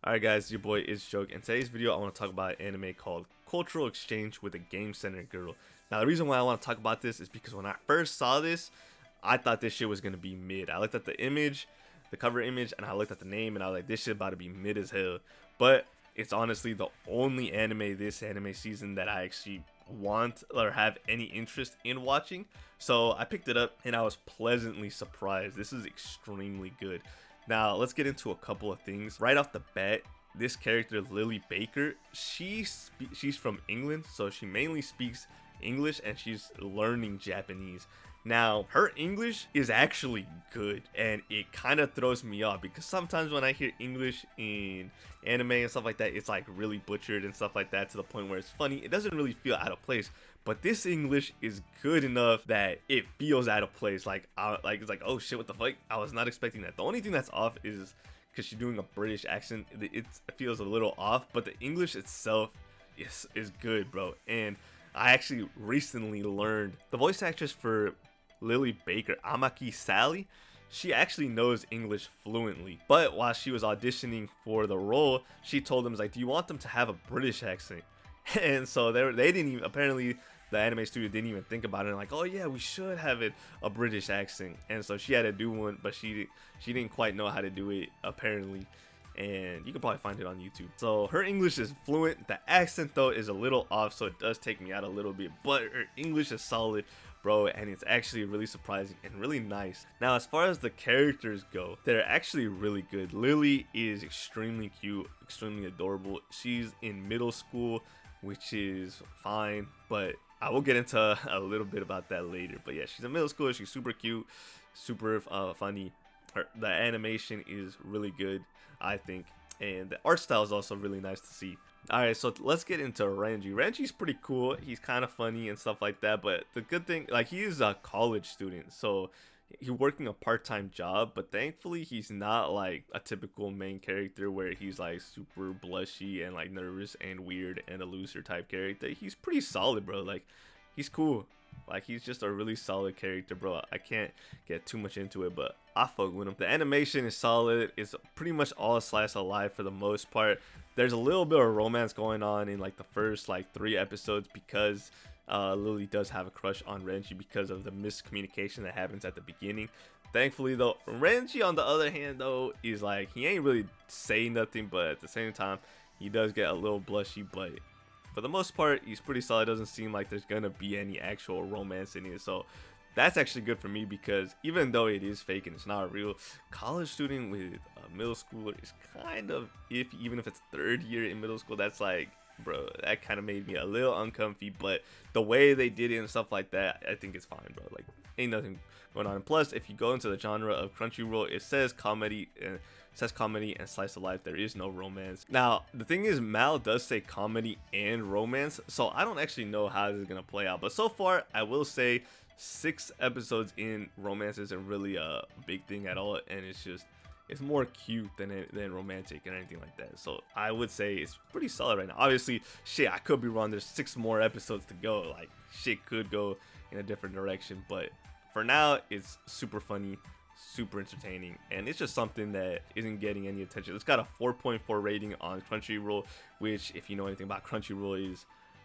Alright guys, your boy is Joke. In today's video I want to talk about an anime called Cultural Exchange with a Game Center Girl. Now the reason why I want to talk about this is because when I first saw this, I thought this shit was going to be mid. I looked at the image, the cover image, and I looked at the name and I was like, this shit about to be mid as hell. But it's honestly the only anime this anime season that I actually want or have any interest in watching. So I picked it up and I was pleasantly surprised. This is extremely good. Now let's get into a couple of things right off the bat. This character Lily Baker, she's from England, so she mainly speaks English and she's learning Japanese. Now her English is actually good, and it kind of throws me off because sometimes when I hear English in anime and stuff like that, it's like really butchered and stuff like that to the point where it's funny. It doesn't really feel out of place, but this English is good enough that it feels out of place. It's like, oh shit, what the fuck? I was not expecting that. The only thing that's off is because she's doing a British accent. It feels a little off, but the English itself is good, bro. And I actually recently learned the voice actress for Lily Baker, Amaki Sally, she actually knows English fluently. But while she was auditioning for the role, she told them, like, do you want them to have a British accent? And so they didn't even, apparently the anime studio didn't even think about it, and like, oh yeah, we should have it a British accent. And so she had to do one, but she didn't quite know how to do it apparently, and you can probably find it on YouTube. So her English is fluent. The accent though is a little off, so it does take me out a little bit, but her English is solid, bro, and it's actually really surprising and really nice. Now as far as the characters go, they're actually really good. Lily is extremely cute, extremely adorable. She's in middle school, which is fine, but I will get into a little bit about that later. But yeah, she's in middle school. She's super cute, super funny. The animation is really good, I think, and the art style is also really nice to see. Alright, so let's get into Renji. Renji's pretty cool. He's kind of funny and stuff like that, but the good thing, like, he is a college student, so he's working a part-time job, but thankfully he's not like a typical main character where he's like super blushy and like nervous and weird and a loser type character. He's pretty solid, bro. Like, he's cool. Like, he's just a really solid character, bro. I can't get too much into it, but I fuck with him. The animation is solid. It's pretty much all slice of life for the most part. There's a little bit of romance going on in like the first like 3 episodes because Lily does have a crush on Renji because of the miscommunication that happens at the beginning. Thankfully though, Renji on the other hand though is like, he ain't really saying nothing, but at the same time he does get a little blushy, but for the most part he's pretty solid. Doesn't seem like there's gonna be any actual romance in it, so that's actually good for me because even though it is fake and it's not real, college student with a middle schooler is kind of iffy. Even if it's 3rd year in middle school, that's like, bro, that kind of made me a little uncomfy. But the way they did it and stuff like that, I think it's fine, bro. Like, ain't nothing going on. And plus, if you go into the genre of Crunchyroll, it says comedy and slice of life. There is no romance. Now the thing is, Mal does say comedy and romance, so I don't actually know how this is gonna play out, but so far I will say 6 episodes in, romance isn't really a big thing at all, and it's more cute than romantic and anything like that. So I would say it's pretty solid right now. Obviously, shit, I could be wrong. There's 6 more episodes to go. Like, shit could go in a different direction, but for now it's super funny, super entertaining, and it's just something that isn't getting any attention. It's got a 4.4 rating on Crunchyroll, which, if you know anything about Crunchyroll,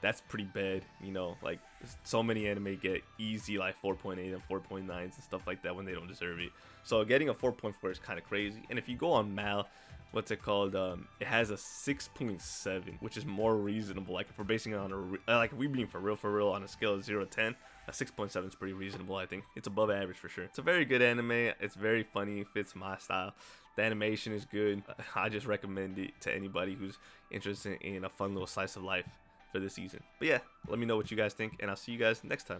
that's pretty bad. You know, like, so many anime get easy like 4.8 and 4.9s and stuff like that when they don't deserve it. So getting a 4.4 is kind of crazy. And if you go on Mal, what's it called, it has a 6.7, which is more reasonable. Like, if we're basing it on like, if we being for real on a scale of 0 to 10, a 6.7 is pretty reasonable. I think it's above average for sure. It's a very good anime. It's very funny, fits my style. The animation is good. I just recommend it to anybody who's interested in a fun little slice of life for this season. But yeah, let me know what you guys think, and I'll see you guys next time.